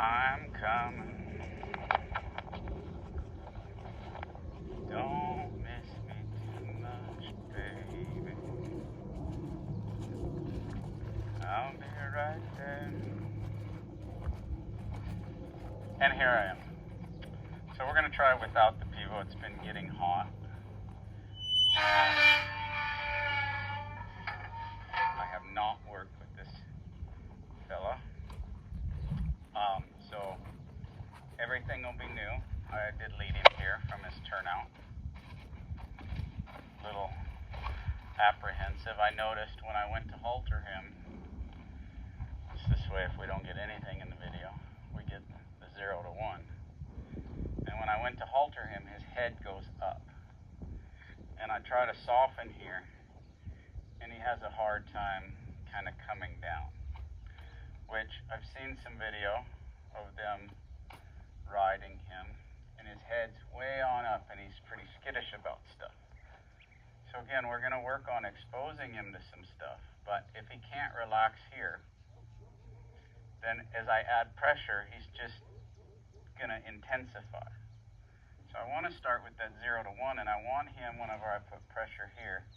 I'm coming. Don't miss me too much, baby. I'll be right there. And here I am. So we're going to try without the pivot. It's been getting hot. I have not worked with this fella. So everything will be new. I did lead him here from his turnout. Little apprehensive. I noticed when I went to halter him, it's this way if we don't get anything in the video, we get the 0 to 1. And when I went to halter him, his head goes up. And I try to soften here, and he has a hard time kind of coming down. Which I've seen some video of them riding him, and his head's way on up, and he's pretty skittish about stuff. So again, we're going to work on exposing him to some stuff, but if he can't relax here, then as I add pressure, he's just going to intensify. So I want to start with that 0 to 1, and I want him, whenever I put pressure here,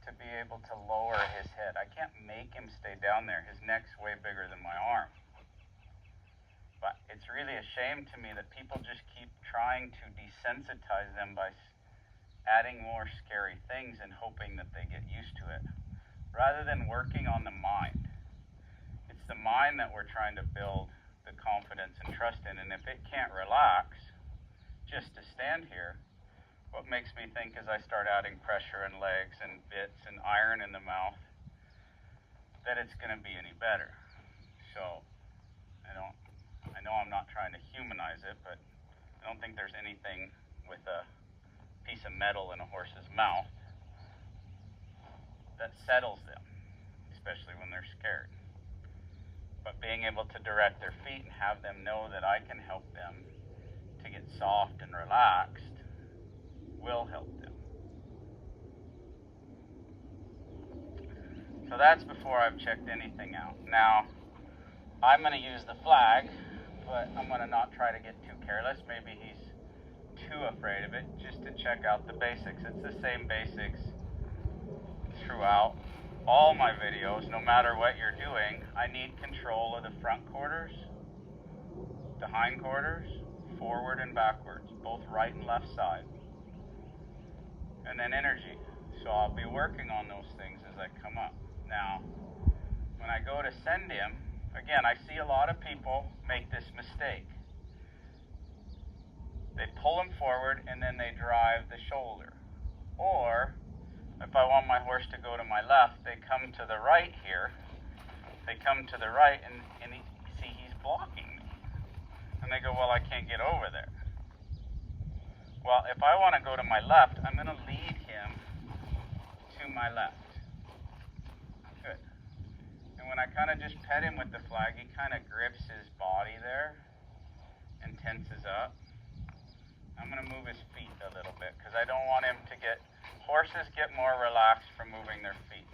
to be able to lower his head. I can't make him stay down there. His neck's way bigger than my arm. But it's really a shame to me that people just keep trying to desensitize them by adding more scary things and hoping that they get used to it, rather than working on the mind. It's the mind that we're trying to build the confidence and trust in, and if it can't relax just to stand here, what makes me think as I start adding pressure and legs and bits and iron in the mouth that it's going to be any better. So I know I'm not trying to humanize it, but I don't think there's anything with a piece of metal in a horse's mouth that settles them, especially when they're scared. But being able to direct their feet and have them know that I can help them to get soft and relaxed will help them. So that's before I've checked anything out. Now, I'm going to use the flag, but I'm going to not try to get too careless. Maybe he's too afraid of it, just to check out the basics. It's the same basics throughout all my videos. No matter what you're doing, I need control of the front quarters, the hind quarters, forward and backwards, both right and left side, and then energy. So I'll be working on those things as I come up. Now, when I go to send him, again, I see a lot of people make this mistake. They pull him forward and then they drive the shoulder. Or, if I want my horse to go to my left, they come to the right here. They come to the right and see he's blocking me. And they go, well, I can't get over there. Well, if I want to go to my left, I'm going to lead him to my left. Good. And when I kind of just pet him with the flag, he kind of grips his body there and tenses up. I'm going to move his feet a little bit because I don't want him to horses get more relaxed from moving their feet.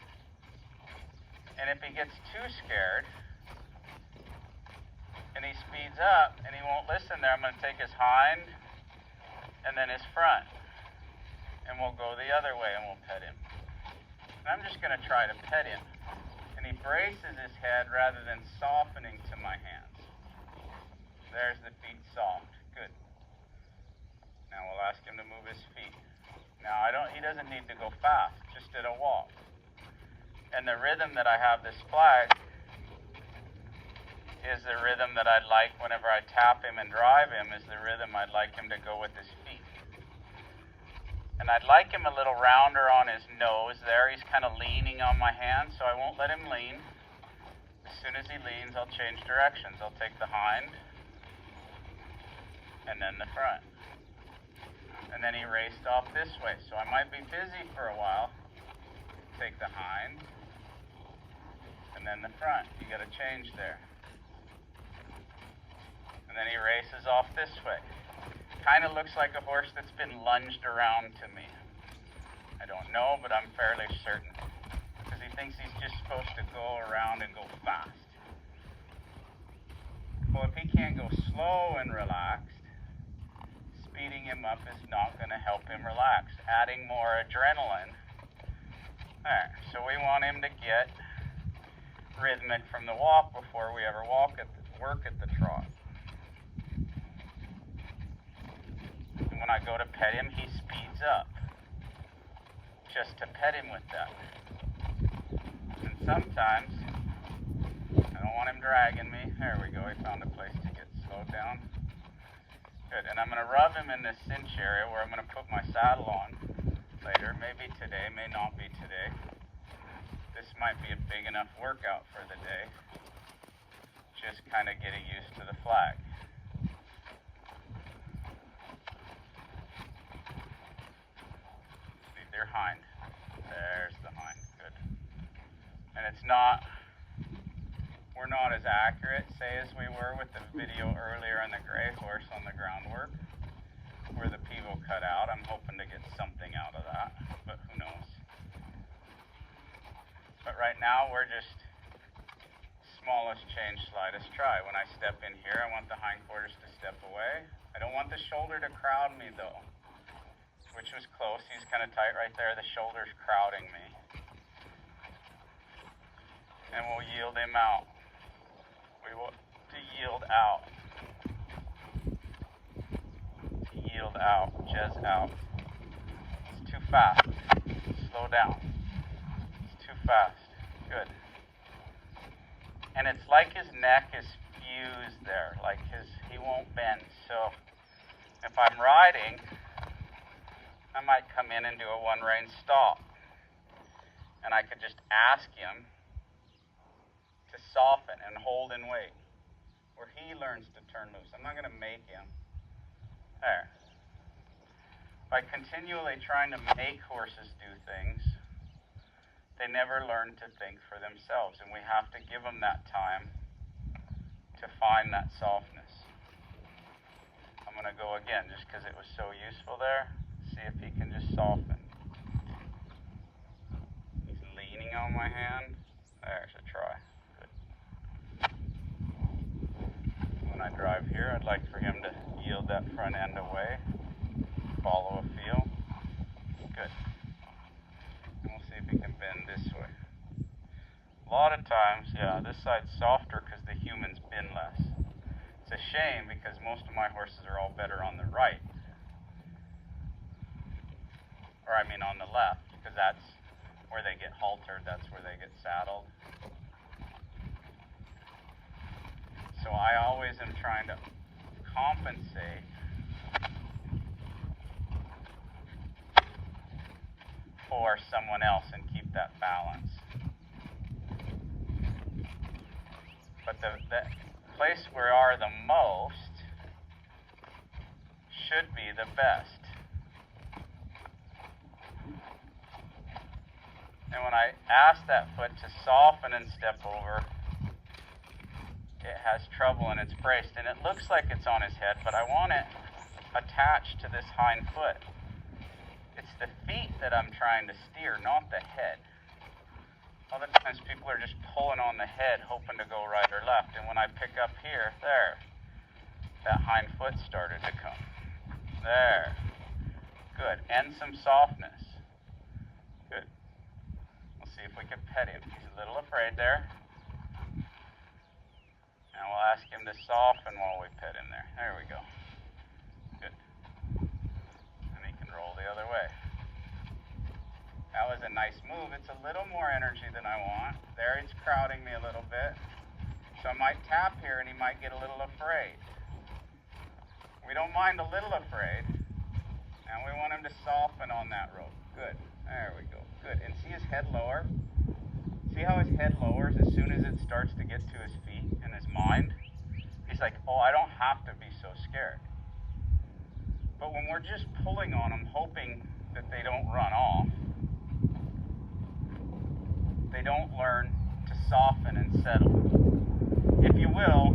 And if he gets too scared and he speeds up and he won't listen there, I'm going to take his hind and then his front, and we'll go the other way and we'll pet him. And I'm just going to try to pet him, and he braces his head rather than softening to my hands. There's the feet soft. Good. Now we'll ask him to move his feet. Now he doesn't need to go fast, just at a walk. And the rhythm that I have this flag is the rhythm that I'd like whenever I tap him and drive him, is the rhythm I'd like him to go with his feet. And I'd like him a little rounder on his nose there. He's kind of leaning on my hand, so I won't let him lean. As soon as he leans, I'll change directions. I'll take the hind, and then the front. And then he raced off this way, so I might be busy for a while. Take the hind, and then the front. You got to change there. And then he races off this way. Kind of looks like a horse that's been lunged around to me. I don't know, but I'm fairly certain. Because he thinks he's just supposed to go around and go fast. Well, if he can't go slow and relaxed, speeding him up is not going to help him relax, adding more adrenaline. Alright, so we want him to get rhythmic from the walk before we ever work at the trot. And when I go to pet him, he speeds up just to pet him with that. And sometimes I don't want him dragging me. There we go, he found a place to get slowed down. Good, and I'm going to rub him in this cinch area where I'm going to put my saddle on later. Maybe today, may not be today. This might be a big enough workout for the day. Just kind of getting used to the flag. See, they're hind. There's the hind, good. And it's not, we're not as accurate, say, as we were with the video earlier on the gray horse on the groundwork, where the pivot cut out. I'm hoping to get something out of that, but who knows. But right now, we're just smallest change, slightest try. When I step in here, I want the hindquarters to step away. I don't want the shoulder to crowd me, though, which was close. He's kind of tight right there. The shoulder's crowding me. And we'll yield him out. We will yield out. Yield out. Jez out. It's too fast. Slow down. It's too fast. Good. And it's like his neck is fused there, like he won't bend. So if I'm riding, I might come in and do a one rein stop. And I could just ask him to soften and hold and wait, where he learns to turn loose. I'm not going to make him. There. By continually trying to make horses do things, they never learn to think for themselves, and we have to give them that time to find that softness. I'm going to go again just because it was so useful there. See if he can just soften. He's leaning on my hand. There's a try. Good. When I drive here, I'd like for him to yield that front end away. Follow a feel. Good. We can bend this way. A lot of times, yeah, this side's softer because the humans bend less. It's a shame because most of my horses are all better on the right. Or I mean on the left, because that's where they get haltered, that's where they get saddled. So I always am trying to compensate for someone else and keep that balance. But the place we are the most should be the best. And when I ask that foot to soften and step over, it has trouble and it's braced. And it looks like it's on his head, but I want it attached to this hind foot. It's the feet that I'm trying to steer, not the head. Other times people are just pulling on the head, hoping to go right or left. And when I pick up here, there, that hind foot started to come. There. Good. And some softness. Good. We'll see if we can pet him. He's a little afraid there. And we'll ask him to soften while we pet him there. There we go. Good. Roll the other way. That was a nice move. It's a little more energy than I want. There he's crowding me a little bit. So I might tap here and he might get a little afraid. We don't mind a little afraid. And we want him to soften on that rope. Good. There we go. Good. And see his head lower? See how his head lowers as soon as it starts to get to his feet and his mind? He's like, oh, I don't have to be so scared. But when we're just pulling on them, hoping that they don't run off, they don't learn to soften and settle. If you will,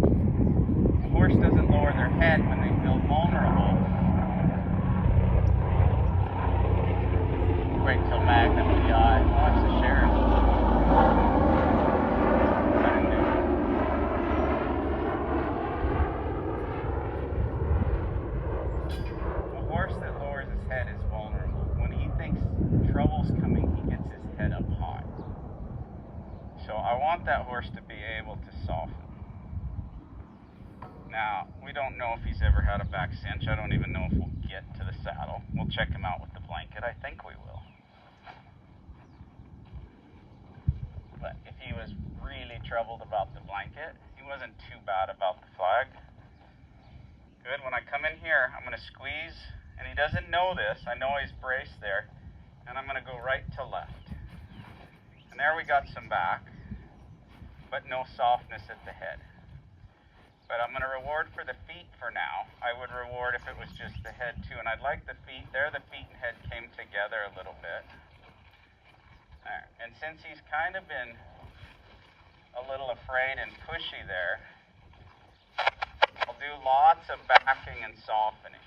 the horse doesn't lower their head when they feel vulnerable. Wait till Magnum PI. Watch the Sharon. head up high. So I want that horse to be able to soften. Now, we don't know if he's ever had a back cinch. I don't even know if we'll get to the saddle. We'll check him out with the blanket. I think we will. But if he was really troubled about the blanket, he wasn't too bad about the flag. Good. When I come in here, I'm going to squeeze, and he doesn't know this. I know he's braced there, and I'm going to go right to left. And there we got some back, but no softness at the head. But I'm going to reward for the feet for now. I would reward if it was just the head too. And I'd like the feet. There the feet and head came together a little bit. There. And since he's kind of been a little afraid and pushy there, I'll do lots of backing and softening.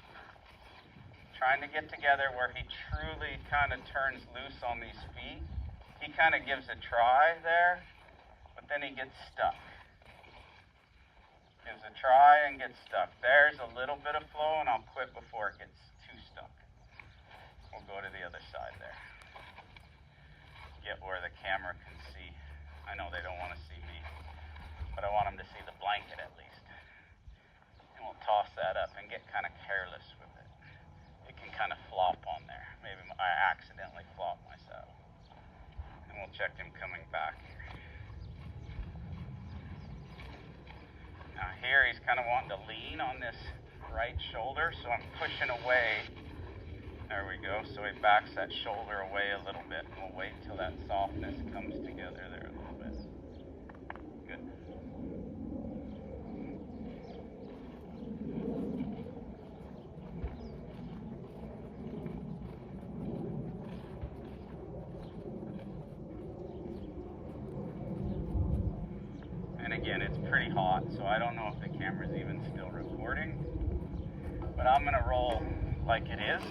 Trying to get together where he truly kind of turns loose on these feet. He kind of gives a try there, but then he gets stuck. Gives a try and gets stuck. There's a little bit of flow, and I'll quit before it gets too stuck. We'll go to the other side there. Get where the camera can see. I know they don't want to see me, but I want them to see the blanket at least. And we'll toss that up and get kind of careless with it. It can kind of flop on there. Maybe I accidentally flop my saddle. And we'll check him coming back here. Now here he's kind of wanting to lean on this right shoulder, so I'm pushing away. There we go. So he backs that shoulder away a little bit, and we'll wait till that softness comes together there a little bit. Good. And again, it's pretty hot, so I don't know if the camera's even still recording, but I'm going to roll like it is.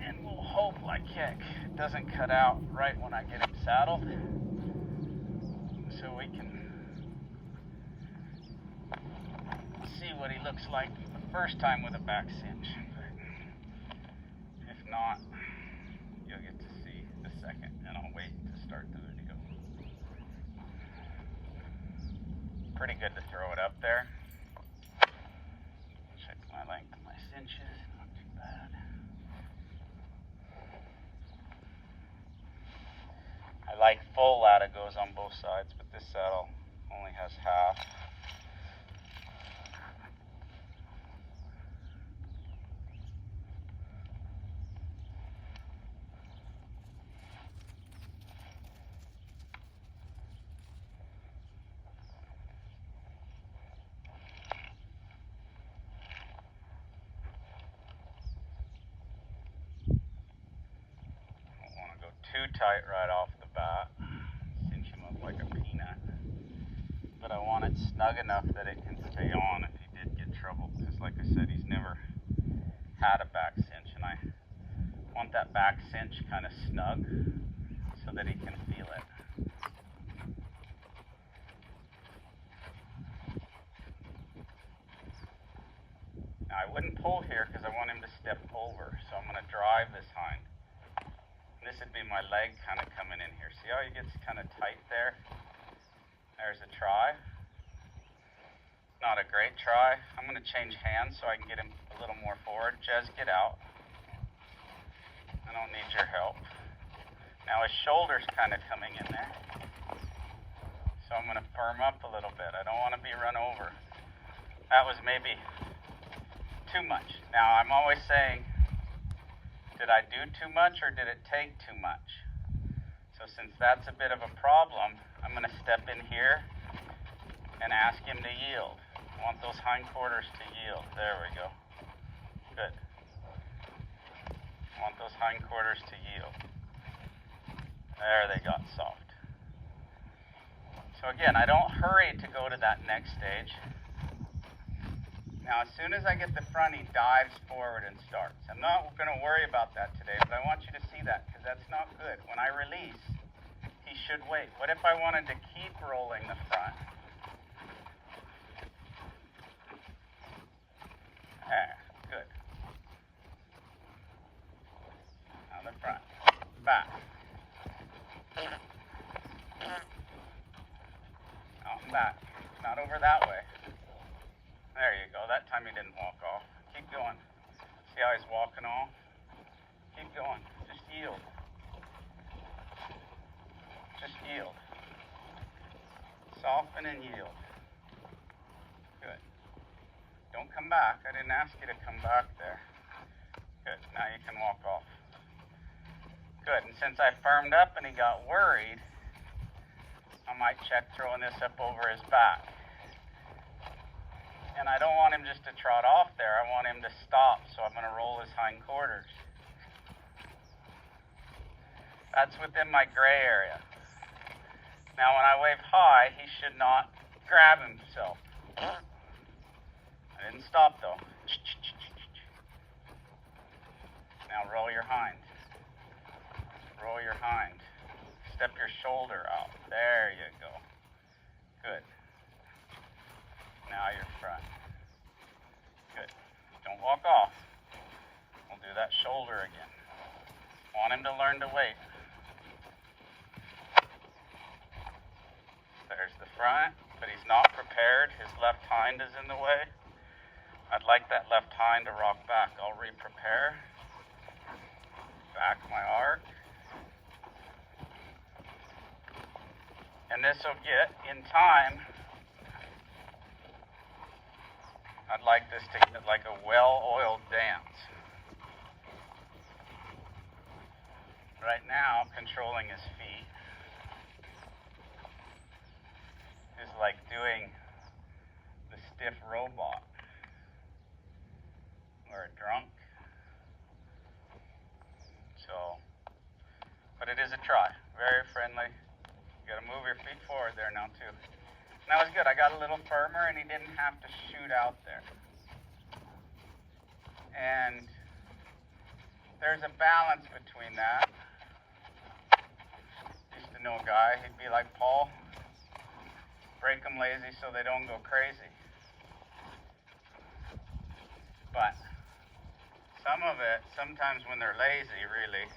And we'll hope like heck it doesn't cut out right when I get him saddled, so we can see what he looks like the first time with a back cinch. But if not, you'll get to see the second, and I'll wait to start the video. Pretty good to throw it up there. Check my length of my cinches, not too bad. I like full latigos on both sides, but this saddle only has half. Too tight right off the bat, cinch him up like a peanut, but I want it snug enough that it can stay on if he did get trouble, because like I said, he's never had a back cinch, and I want that back cinch kind of snug so that he can feel it. Now I wouldn't pull here because I want him to step over, so I'm going to drive this hind. This would be my leg kind of coming in here. See how he gets kind of tight there? There's a try. Not a great try. I'm going to change hands so I can get him a little more forward. Jez, get out. I don't need your help. Now his shoulder's kind of coming in there. So I'm going to firm up a little bit. I don't want to be run over. That was maybe too much. Now I'm always saying, did I do too much or did it take too much? So since that's a bit of a problem, I'm going to step in here and ask him to yield. I want those hindquarters to yield. There we go. Good. I want those hindquarters to yield. There they got soft. So again, I don't hurry to go to that next stage. Now, as soon as I get the front, he dives forward and starts. I'm not going to worry about that today, but I want you to see that because that's not good. When I release, he should wait. What if I wanted to keep rolling the front? Good. back. Out and back. Not over that way. There you go. That time he didn't walk off. Keep going. See how he's walking off? Keep going. Just yield. Just yield. Soften and yield. Good. Don't come back. I didn't ask you to come back there. Good. Now you can walk off. Good. And since I firmed up and he got worried, I might check throwing this up over his back. And I don't want him just to trot off there. I want him to stop, so I'm going to roll his hindquarters. That's within my gray area. Now when I wave high, he should not grab himself. I didn't stop though. Now roll your hind. Roll your hind. Step your shoulder out. There you go. Good. Now your front. Good. Don't walk off. We'll do that shoulder again. Want him to learn to wait. There's the front, but he's not prepared. His left hind is in the way. I'd like that left hind to rock back. I'll re-prepare. Back my arc. And this will get, in time, I'd like this to get like a well-oiled dance. Right now, controlling his feet is like doing the stiff robot or a drunk. So, but it is a try. Very friendly. You gotta move your feet forward there now too. And that was good. I got a little firmer and he didn't have to shoot out there. And there's a balance between that. Used to know a guy, he'd be like, Paul, break them lazy so they don't go crazy. But some of it, sometimes when they're lazy, really,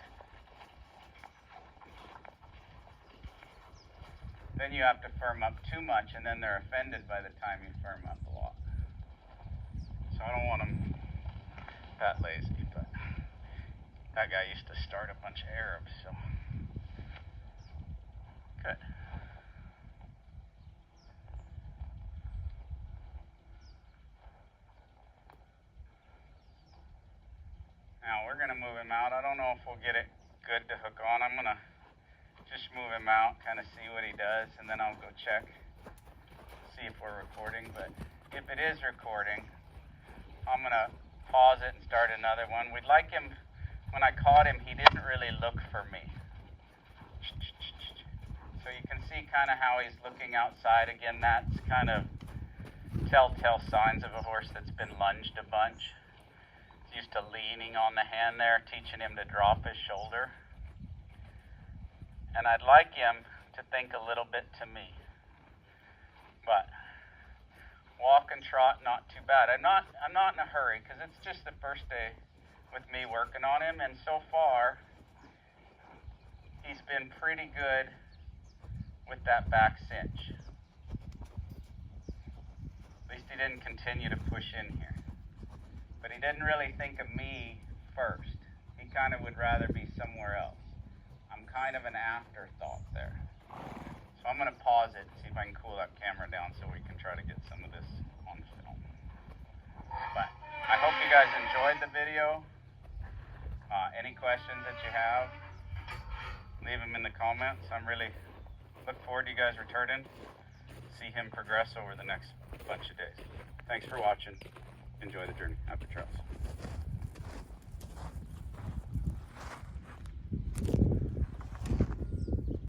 then you have to firm up too much and then they're offended by the time you firm up a lot. So I don't want them that lazy, but that guy used to start a bunch of Arabs, so good. Now we're gonna move him out. I don't know if we'll get it good to hook on. I'm gonna just move him out, kind of see what he does, and then I'll go check, see if we're recording. But if it is recording, I'm gonna pause it and start another one. We'd like him, when I caught him, he didn't really look for me. So you can see kind of how he's looking outside. Again, that's kind of telltale signs of a horse that's been lunged a bunch. He's used to leaning on the hand there, teaching him to drop his shoulder. And I'd like him to think a little bit to me. But walk and trot, not too bad. I'm not in a hurry because it's just the first day with me working on him, and so far he's been pretty good with that back cinch. At least he didn't continue to push in here. But he didn't really think of me first. He kind of would rather be somewhere else. I'm kind of an afterthought there. So I'm going to pause it and see if I can cool that camera down so we can try to get some of this on film. But I hope you guys enjoyed the video. Any questions that you have, leave them in the comments. I'm really look forward to you guys returning. See him progress over the next bunch of days. Thanks for watching. Enjoy the journey. Happy trails.